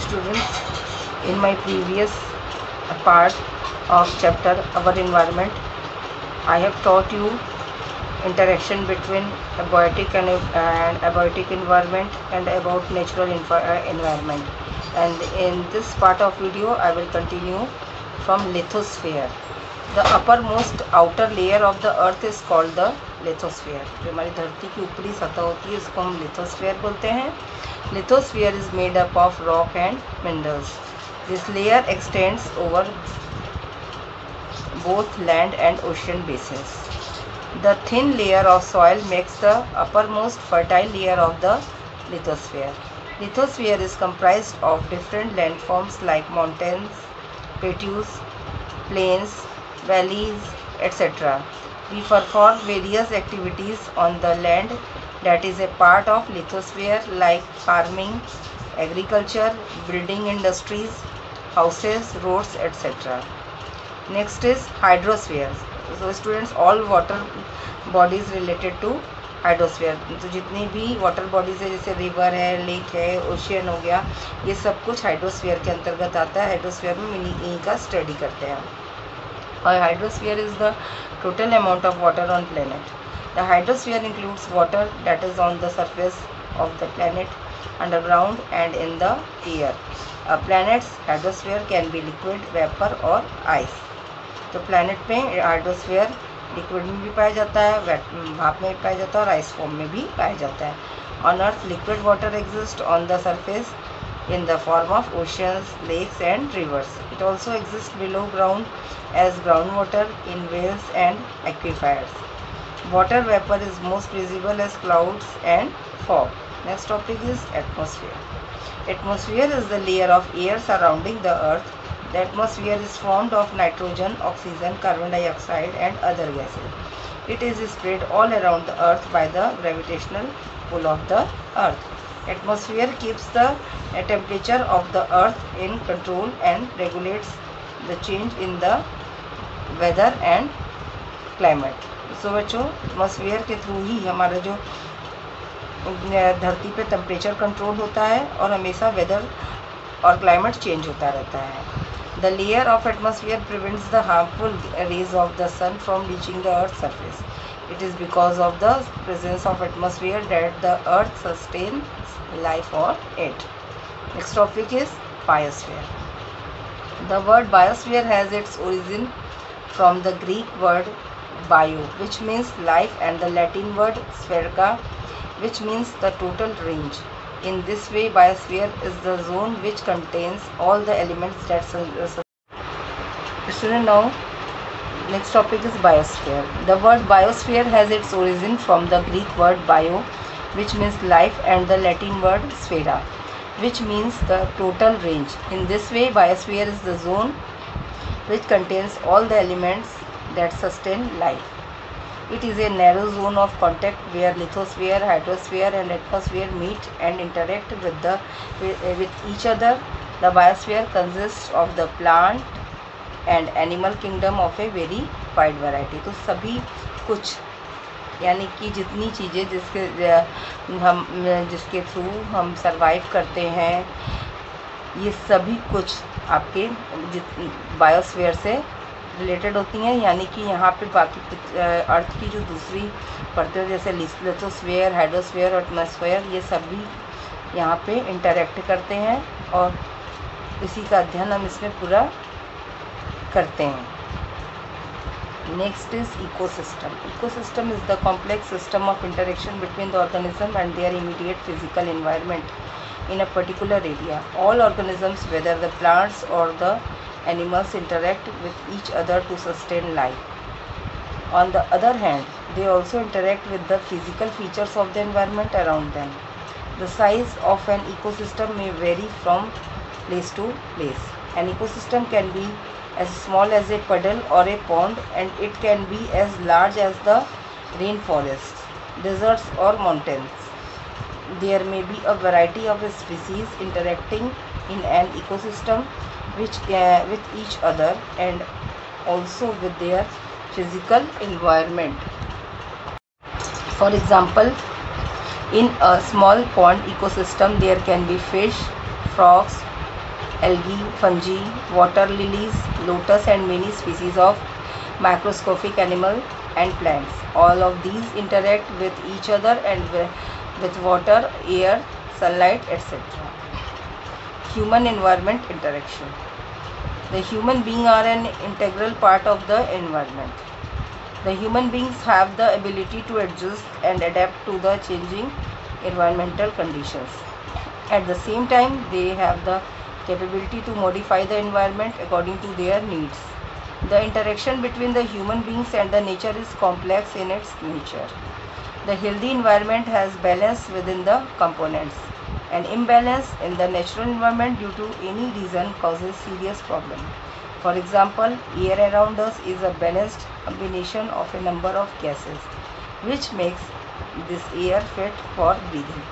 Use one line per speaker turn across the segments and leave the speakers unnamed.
Students, in my previous part of chapter Our Environment, I have taught you interaction between abiotic and abiotic environment and about natural environment. And in this part of video, I will continue from lithosphere. The uppermost outer layer of the earth is called the lithosphere. जो हमारी धरती की ऊपरी सतह होती है इसको हम lithosphere बोलते हैं. Lithosphere is made up of rock and minerals. This layer extends over both land and ocean basins. The thin layer of soil makes the uppermost fertile layer of the lithosphere. Lithosphere is comprised of different landforms like mountains, plateaus, plains, valleys, etc. We perform various activities on the land that is a part of lithosphere like farming, agriculture, building industries, houses, roads, etc. Next is hydrosphere. So students, all water bodies related to hydrosphere. तो जितनी भी water bodies है जैसे river है, lake है, ocean हो गया, ये सब कुछ हाइड्रोस्फीयर के अंतर्गत आता है. हाइड्रोस्फीयर में इन्हीं का स्टडी करते हैं. और hydrosphere is the total amount of water on planet. The hydrosphere includes water that is on the surface of the planet, underground and in the air. Planets hydrosphere can be liquid, vapour और ice. तो planet में hydrosphere liquid में भी पाया जाता है, भाप में भी पाया जाता है और आइस फॉर्म में भी पाया जाता है. On earth liquid water exist on the surface in the form of oceans, lakes and rivers. It also exists below ground as groundwater in wells and aquifers. Water vapor is most visible as clouds and fog. Next topic is atmosphere. Atmosphere is the layer of air surrounding the earth. The atmosphere is formed of nitrogen, oxygen, carbon dioxide and other gases. It is spread all around the earth by the gravitational pull of the earth. Atmosphere keeps the temperature of the earth in control and regulates the change in the weather and climate. So बच्चों, atmosphere के through ही हमारा जो धरती पे temperature control होता है और हमेशा वेदर और क्लाइमेट चेंज होता रहता है. The layer of atmosphere prevents the harmful rays of the sun from reaching the earth's surface. It is because of the presence of atmosphere that the earth sustains life on it. Next topic is biosphere. The word biosphere has its origin from the Greek word bio, which means life, and the Latin word sphaerica, which means the total range. In this way, biosphere is the zone which contains all the elements that student. Now next topic is biosphere. The word biosphere has its origin from the Greek word bio, which means life, and the Latin word sphera, which means the total range. In this way, biosphere is the zone which contains all the elements that sustain life. It is a narrow zone of contact where lithosphere, hydrosphere and atmosphere meet and interact with each other. The biosphere consists of the plant and animal kingdom of a very wide variety. तो सभी कुछ यानी कि जितनी चीज़ें जिसके through हम survive करते हैं, ये सभी कुछ आपके बायोस्फीयर से रिलेटेड होती हैं. यानी कि यहाँ पे बाकी अर्थ की जो दूसरी परतें जैसे लिथोस्फीयर, हाइड्रोस्फीयर और एटमॉस्फेयर, ये सभी यहाँ पे इंटरेक्ट करते हैं और इसी का अध्ययन हम इसमें पूरा करते हैं. Next is ecosystem. Ecosystem is the complex system of interaction between the organism and their immediate physical environment in a particular area. All organisms, whether the plants or the animals, interact with each other to sustain life. On the other hand, they also interact with the physical features of the environment around them. The size of an ecosystem may vary from place to place. An ecosystem can be as small as a puddle or a pond, and it can be as large as the rainforests, deserts or mountains. There may be a variety of species interacting in an ecosystem with each other and also with their physical environment. For example, in a small pond ecosystem there can be fish, frogs, algae, fungi, water lilies, lotus and many species of microscopic animal and plants. All of these interact with each other and with water, air, sunlight, etc. Human environment interaction. The human beings are an integral part of the environment. The human beings have the ability to adjust and adapt to the changing environmental conditions. At the same time, they have the capability to modify the environment according to their needs. The interaction between the human beings and the nature is complex in its nature. The healthy environment has balance within the components. An imbalance in the natural environment due to any reason causes serious problem. For example, air around us is a balanced combination of a number of gases, which makes this air fit for breathing.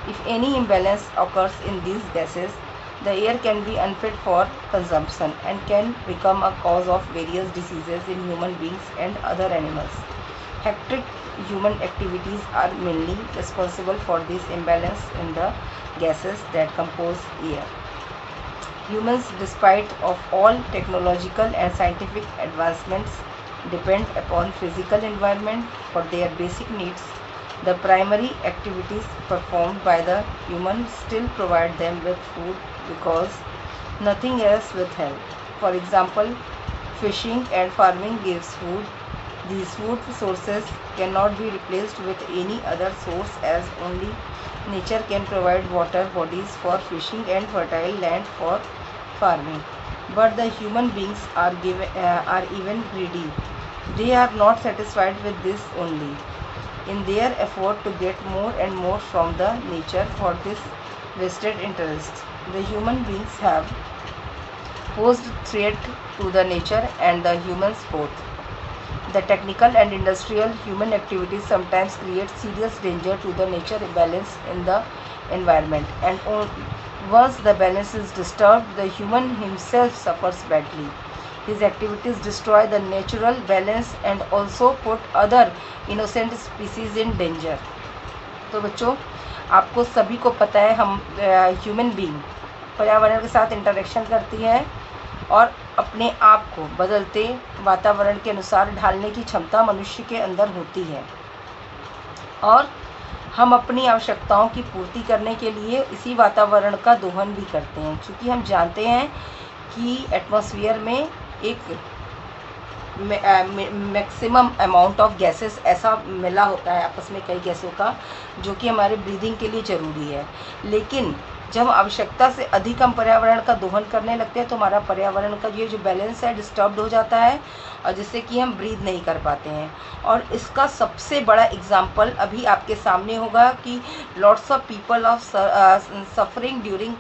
If any imbalance occurs in these gases, the air can be unfit for consumption and can become a cause of various diseases in human beings and other animals. Hectic human activities are mainly responsible for this imbalance in the gases that compose air. Humans, despite of all technological and scientific advancements, depend upon physical environment for their basic needs. The primary activities performed by the human still provide them with food because nothing else will help. For example, fishing and farming gives food. These food sources cannot be replaced with any other source as only nature can provide water bodies for fishing and fertile land for farming. But the human beings are even greedy. They are not satisfied with this only. In their effort to get more and more from the nature for this vested interest, the human beings have posed threat to the nature and the humans both. The technical and industrial human activities sometimes create serious danger to the nature balance in the environment, and once the balance is disturbed, the human himself suffers badly. His activities destroy the natural balance and also put other innocent species in danger. तो बच्चों, आपको सभी को पता है हम human being पर्यावरण के साथ इंटरेक्शन करती है और अपने आप को बदलते वातावरण के अनुसार ढालने की क्षमता मनुष्य के अंदर होती है और हम अपनी आवश्यकताओं की पूर्ति करने के लिए इसी वातावरण का दोहन भी करते हैं, क्योंकि हम जानते हैं कि एटमॉस्फेयर में एक मैक्सिमम अमाउंट ऑफ गैसेस ऐसा मिला होता है आपस में कई गैसों का जो कि हमारे ब्रीदिंग के लिए ज़रूरी है। लेकिन जब आवश्यकता से अधिक हम पर्यावरण का दोहन करने लगते हैं तो हमारा पर्यावरण का ये जो बैलेंस है डिस्टर्ब्ड हो जाता है और जिससे कि हम ब्रीद नहीं कर पाते हैं। और इसका सबसे बड़ा एग्जाम्पल अभी आपके सामने होगा कि lots of people of suffering during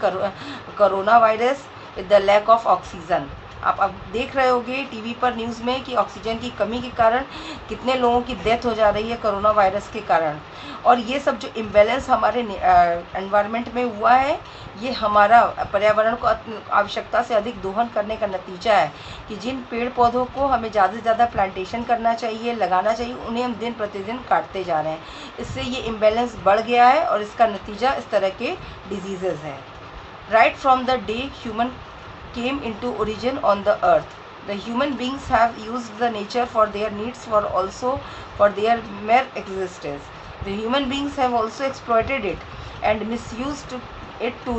coronavirus with the lack of oxygen. आप अब देख रहे होंगे टीवी पर न्यूज़ में कि ऑक्सीजन की कमी के कारण कितने लोगों की डेथ हो जा रही है कोरोना वायरस के कारण। और ये सब जो इम्बैलेंस हमारे एनवायरनमेंट में हुआ है, ये हमारा पर्यावरण को आवश्यकता से अधिक दोहन करने का नतीजा है कि जिन पेड़ पौधों को हमें ज़्यादा से ज़्यादा प्लांटेशन करना चाहिए, लगाना चाहिए, उन्हें हम दिन प्रतिदिन काटते जा रहे हैं। इससे ये इम्बैलेंस बढ़ गया है और इसका नतीजा इस तरह के डिजीज़ेज़ है। Right from the day human came into origin on the earth, the human beings have used the nature for their needs for their mere existence. The human beings have also exploited it and misused it to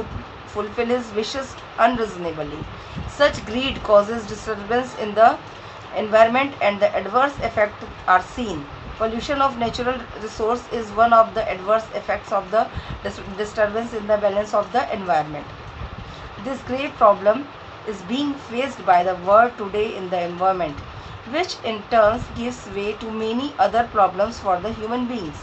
fulfill his wishes unreasonably. Such greed causes disturbance in the environment and the adverse effects are seen. Pollution of natural resource is one of the adverse effects of the disturbance in the balance of the environment. This grave problem is being faced by the world today in the environment, which in turn gives way to many other problems for the human beings.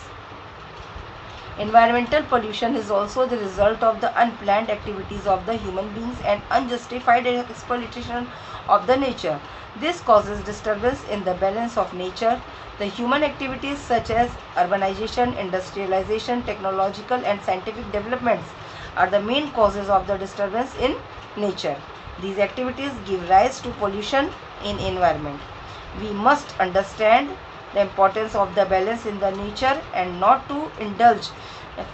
Environmental pollution is also the result of the unplanned activities of the human beings and unjustified exploitation of the nature. This causes disturbance in the balance of nature. The human activities such as urbanization, industrialization, technological and scientific developments are the main causes of the disturbance in nature. These activities give rise to pollution in environment. We must understand the importance of the balance in the nature and not to indulge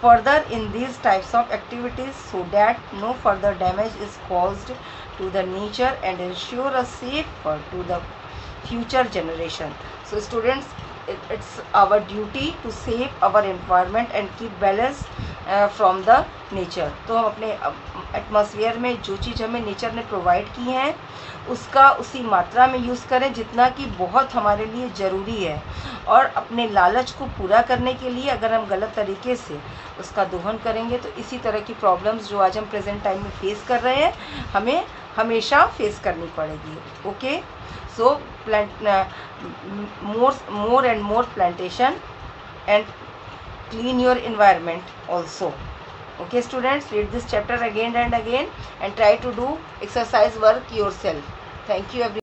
further in these types of activities so that no further damage is caused to the nature and ensure a safe to the future generation. So students, it's our duty to save our environment and keep balance from the nature. तो हम अपने atmosphere में जो चीज़ हमें nature ने provide की है उसका उसी मात्रा में यूज़ करें जितना कि बहुत हमारे लिए ज़रूरी है, और अपने लालच को पूरा करने के लिए अगर हम गलत तरीके से उसका दोहन करेंगे तो इसी तरह की प्रॉब्लम्स जो आज हम प्रेजेंट टाइम में फेस कर रहे हैं हमें हमेशा फेस करनी पड़ेगी. Okay, so plant more and more plantation and clean your environment also. Okay students, read this chapter again and again and try to do exercise work yourself. Thank you everyone.